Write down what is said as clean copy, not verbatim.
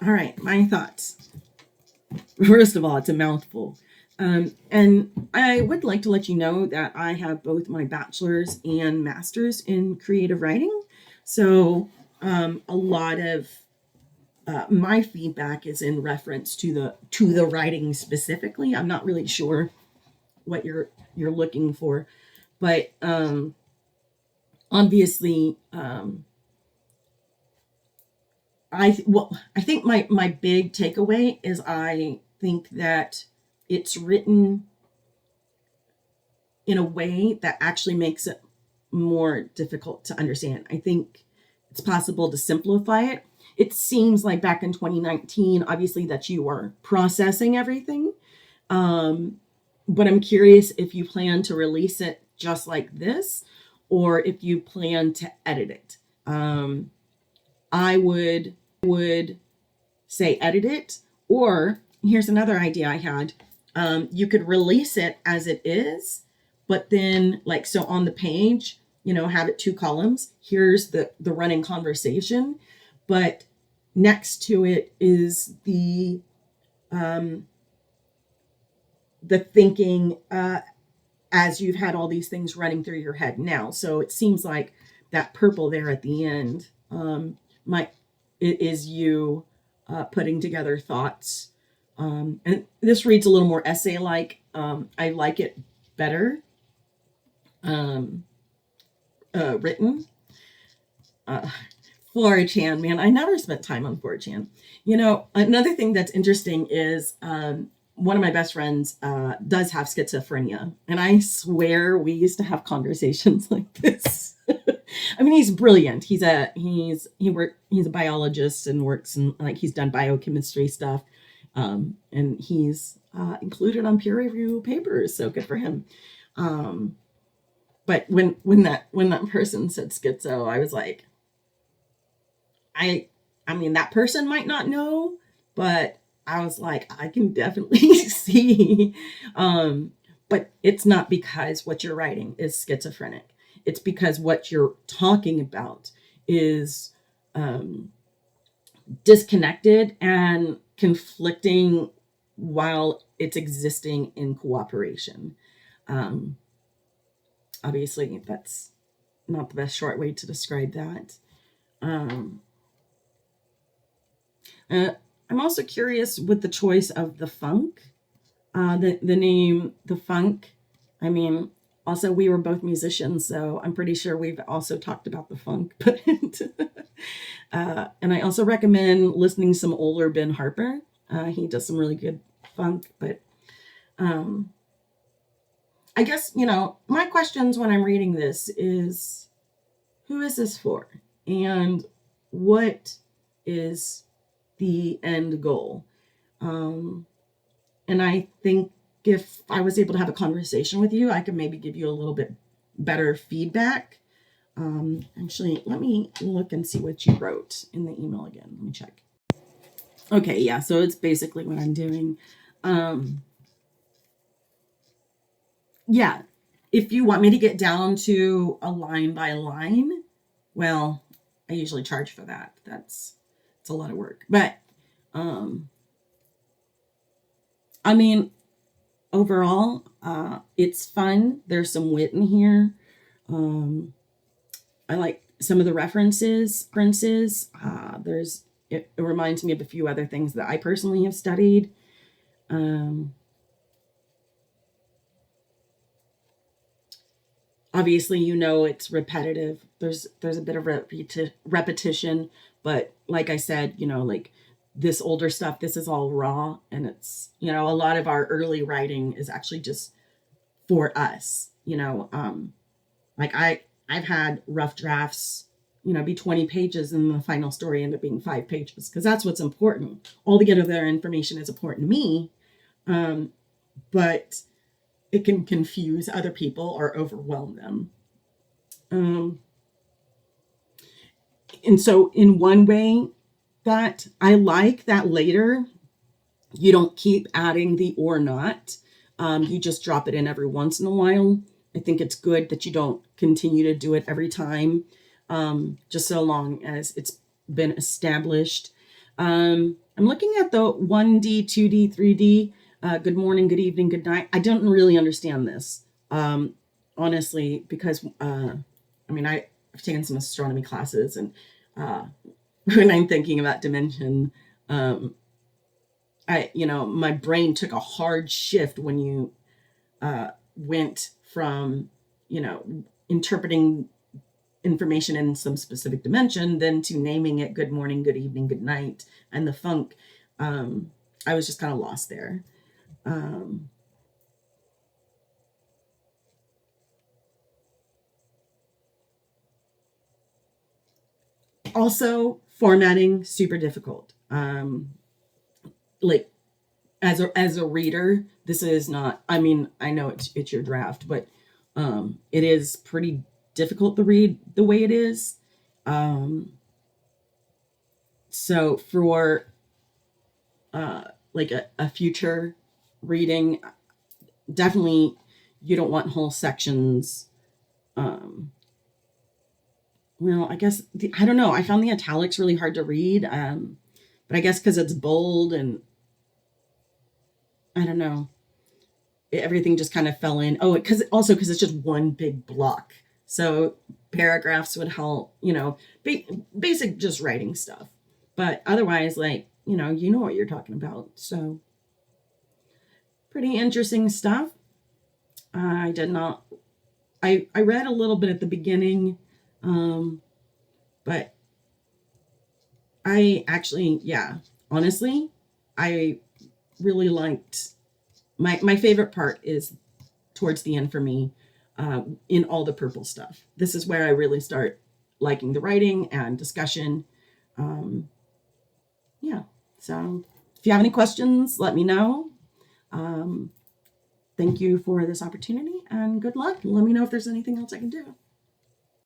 All right, my thoughts. First of all, it's a mouthful. And I would like to let you know that I have both my bachelor's and master's in creative writing. So a lot of my feedback is in reference to the writing specifically. I'm not really sure what you're looking for, but obviously, I think my big takeaway is I think that it's written in a way that actually makes it more difficult to understand. I think it's possible to simplify it. It seems like back in 2019, obviously, that you are processing everything. But I'm curious if you plan to release it just like this or if you plan to edit it. I would say edit it, or here's another idea I had. You could release it as it is, but then like so on the page, have it two columns. Here's the running conversation, but next to it is the thinking as you've had all these things running through your head now. So it seems like that purple there at the end might it is you putting together thoughts. And this reads a little more essay-like. I like it better written. 4chan, man, I never spent time on 4chan. Another thing that's interesting is one of my best friends does have schizophrenia, and I swear we used to have conversations like this. I mean, he's brilliant. He's a biologist and works in like he's done biochemistry stuff, and he's included on peer review papers. So good for him. But when that person said schizo, I was like, I mean, that person might not know, but I was like, I can definitely see. But it's not because what you're writing is schizophrenic. It's because what you're talking about is disconnected and conflicting while it's existing in cooperation. Obviously, that's not the best short way to describe that. I'm also curious with the choice of the funk, the name, the funk. I mean, also we were both musicians, so I'm pretty sure we've also talked about the funk. But and I also recommend listening to some older Ben Harper. He does some really good funk. But I guess my questions when I'm reading this is, who is this for, and what is the end goal? And I think if I was able to have a conversation with you, I could maybe give you a little bit better feedback. Actually, let me look and see what you wrote in the email again. Let me check. Okay, yeah, so it's basically what I'm doing. Yeah, if you want me to get down to a line by line, well, I usually charge for that. It's a lot of work. But I mean, overall, it's fun. There's some wit in here. I like some of the references. It reminds me of a few other things that I personally have studied. Obviously, it's repetitive. There's a bit of repetition, but like I said, like this older stuff, this is all raw, and it's a lot of our early writing is actually just for us. Like I've had rough drafts, be 20 pages, and the final story end up being 5 pages because that's what's important. Altogether, their information is important to me, but it can confuse other people or overwhelm them. And so in one way that I like that later, you don't keep adding the or not. You just drop it in every once in a while. I think it's good that you don't continue to do it every time, just so long as it's been established. I'm looking at the 1D, 2D, 3D. Good morning, good evening, good night. I don't really understand this, honestly, because I've taken some astronomy classes, and uh, when I'm thinking about dimension, um, my brain took a hard shift when you went from, interpreting information in some specific dimension, then to naming it good morning, good evening, good night, and the funk. I was just kind of lost there. Um, Also, formatting super difficult. Like as a reader, this is not. I mean, I know it's your draft, but it is pretty difficult to read the way it is. Um, so for like a future reading, definitely you don't want whole sections. Um, well, I guess I don't know. I found the italics really hard to read, but I guess because it's bold and I don't know, everything just kind of fell in. Oh, because it's just one big block. So paragraphs would help, basic just writing stuff. But otherwise, like you know what you're talking about. So pretty interesting stuff. I did not. I read a little bit at the beginning, um, but I actually, yeah, honestly, I really liked my favorite part is towards the end for me, in all the purple stuff. This is where I really start liking the writing and discussion. Um, yeah. So if you have any questions, let me know. Um, Thank you for this opportunity and good luck. Let me know if there's anything else I can do.